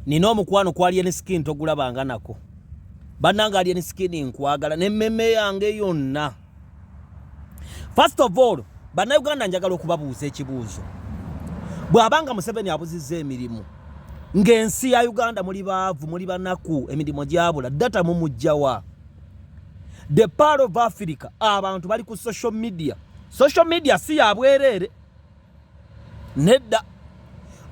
nina omukwano ku Alien Skin togulabanga nako bannanga Alien Skin nkwagala n'emmeme yange yonna. First of all bannayuganda njagala okubabuuza ekibuuzo. Bw'abanga Museveni abuzizza emirimu ng'ensi ya Uganda muli baavu muli banaku emirimu gyabula data mumujjawa. The part of Africa abantu bali ku social media. Social media si ya bwerere nedda.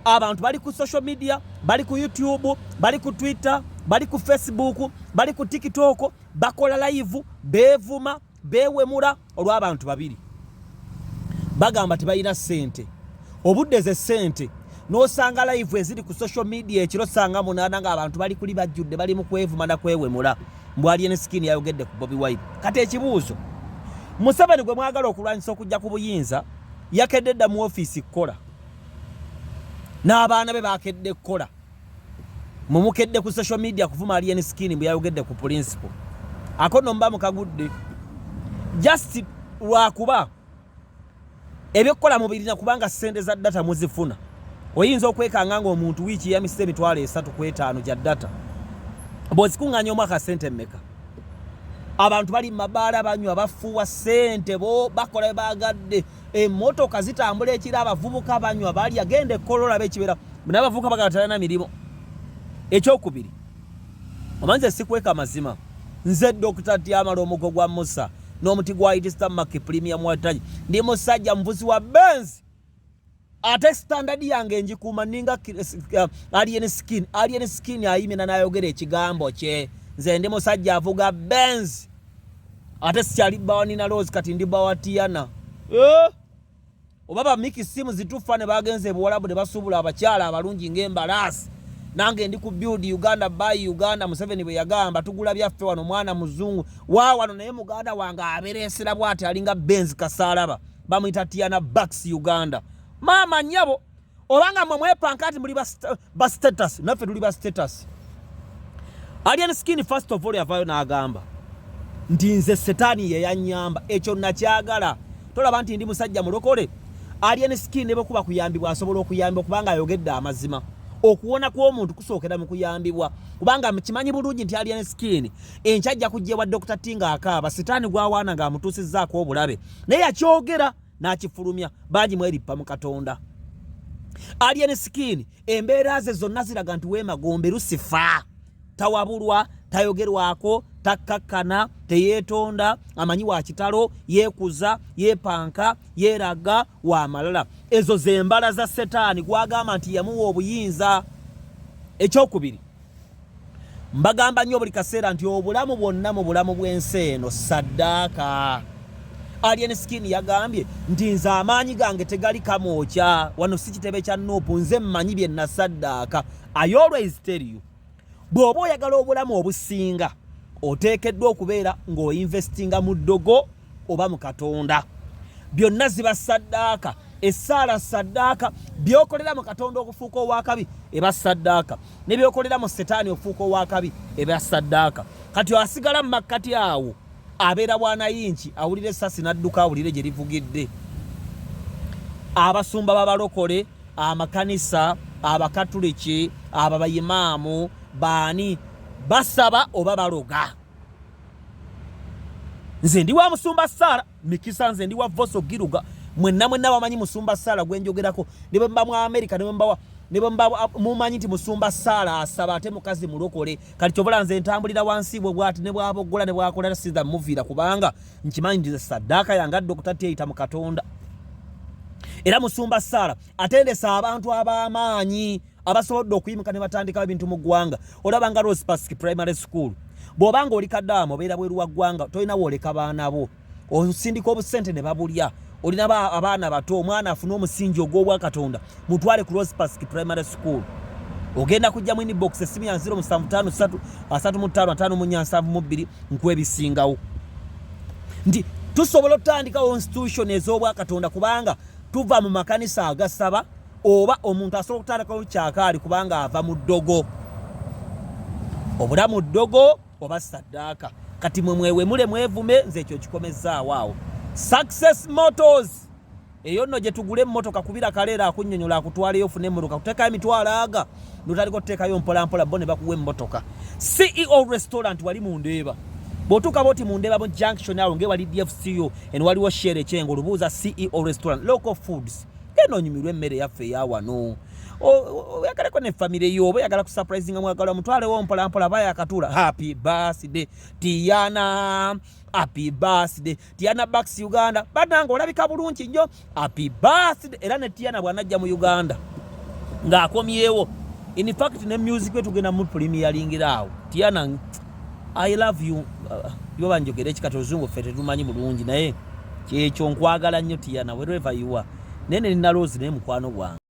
Abantu bali ku social media, bali ku YouTube, bali ku Twitter, bali ku Facebook, bali ku TikTok, bakola live, bevuma, bewemura olw'abantu babiri. Bagamba tebalina sente. Obudde ze sente. N'osanga live eziri ku social media ekiro sanga munana nga abantu bali kuli bajjudde bali mu kwevuma na kwewemura. Mbw Alien Skin yayogedde ku Bobi Wine. Kati ekibuuzo. Museveni gwe mwagala okulwanyisa okujja ku buyinza yakedde dda mu office kola. N'abaana be bakedde kola. Mumukedde ku social media kuvuma Alien Skin mbwe yayogedde ku principle. Akono mba mukagudde. Just lwakuba ebyokukola mubirina kubanga sente za data muzifuna. Oyinza okwekanga nga omuntu wiiki ya misite emitwalo 3 ku 5 gya data. Bw'ozikunganya omwaka sente mmeka? Abantu bali mabaala banywa bafuwa sente bo bakola bagadde emmotoka zitambula ekira abavubuka banywa bali agende kolola bekibeera n'abavubuka bagatalana mirimo. Ekyokubiri omanze sikweka mazima nze Dr. Tiamala omugo gwa Musa n'omuti gwa Idista Maki Premium Water ndi musajja mvuzi wa Benz ate standard yange njikuuma ninga Alien Skin ayimena n'ayogera ekigambo kye nze ndi musajja avuga Benz ate sikyali bawa Nina Rose kati ndi bawa Tiana obaba miki simu zitufa ne bagenze buwalabu ne basubula abakyala abalungi ng'embalasi nange ndi ku build Uganda by Uganda. Museveni bwe yagamba tugula byaffe wano mwana muzungu wano naye muganda wange aberesera bwati alinga Benz kasalaba bamuyita Tiana Bucks Uganda. Mama nyabo obanga mwe pankati muli ba status naffe tuli ba status. Alien Skin first of all yavayo n'agamba nti nze setani ye yanyamba ekyo nakyagala tolaba nti ndi musajja mulokole. Alien Skin ne bekuba kuyambibwa asobola okuyamba kubanga ayogedde amazima. Okuwona kwa omuntu kusookera mu kuyambibwa kubanga kimanyi bulungi nti Alien Skin enkyajja kujjewa Dr. Tinga akaaba sitaani gwawaana nga amutuusizzaako obulabe naye yakyogera n'akifulumya bangi mweripa mu Katonda. Alien Skin embeera ze zonna ziraga nti weemagombe lusifa tawabulwa tayogerwako takkakkana teyeetonda amanyi wa kitalo yeekuza yeepanka yeeraga wa malala. Ezo zembala za setaani gwagamba nti yamuwa obuyinza. Ekyokubiri mbagamba nnyo buli kaseera nti obulamu bwonna mu bulamu bw'ensi eno saddaaka. Alien Skin yagambye nti nze amaanyi gange tegali kamookya wano si kitebe kya Nuupu nze mmanyi bye nasaddaaka. I always tell you bw'oba oyagala obulamu obusinga oteekeddwa okubeera ng'oinvestinga mu ddogo oba mu Katonda. Byonna ziba saddaaka. Essaala saddaaka. Byokolera mu Katonda okufuuka owakabi eba saddaaka. Ne byokolera mu setaani okufuuka owakabi eba saddaaka. Kati asigala mu makkati awo abeera bwanayinki awulire essasi n'adduka awulire gye livugidde. Abasumba b'abalokole amakanisa abakatuliki ababayimaamu baani basaba oba baloga. Nze ndi wa Musumba Sala mikisa nze ndi wa Voso Giruga mwenna bamanyi Musumba Sala gwenjogerako ne bamba mu America ne bamba mumanyi nti Musumba Sala asaba ate mukazi mulokole kali kyobola nze ntambulira wansi bwe bwati ne bwabogola ne bwakola siza muvira kubanga nkimanyi ndi saddaaka yanga Dr. Tiyita mu Katonda. Era Musumba Sala atendesa abantu ab'amaanyi abasobodde okuyimuka ne batandika ebintu mu ggwanga. Olaba nga Rose Pacific Primary School bw'obanga oli kaddaama obeera bweru wa ggwanga tolina wooleka baana bo osindika obusente ne babulya. Olina abaana bato omwana afuna omusingi ogw'obwa Katonda mutwale ku Rose Pacific Primary School. Ogenda kujja mu inbox esimu ya 0753 35 nkwebisingawo. Ndi tusobola otandikawo institution ez'obwa Katonda kubanga tuva mu makanisa agasaba oba omuntu asobola okutandikawo kyakaali kubanga ava mu ddogo. Obulamu ddogo oba saddaaka. Kati mwewe mule mwevume nze ekyo kikomezzaawo awo. Success Motors eyo nno gye tugule emmotoka kubira kaleera akunnyonnyola akutwaleyo ofune emmotoka kuteekayo emitwalo aga notandika kuteekayo mpolampola bo ne bakuwa emmotoka. CEO restaurant wali Mundeeba, bw'otuuka boti Mundeeba mu junction awo ng'ewali DFCO eno waliwo shere ekyengo olubuuza CEO restaurant local foods genda onyumirwa emmere yaffe eya wano. Oyagaleko ne famire yo, oba oyagala kusurprisinga mwagala mutwalewo mpolampola baya akatula. Happy birthday Tiana, happy birthday Tiana Bucks Uganda. Badanga olabika bulungi nnyo, happy birthday. Era ne Tiana bw'anajja mu Uganda ng'akomyewo, in fact ne music we tugenda mu premiering awo. Tiana, I love you. Yo banjogera ekikata oluzungu ffe tetumanyi bulungi naye kyekyo nkwagala nnyo Tiana wherever you are. Nene nina Rose naye mukwano gwange.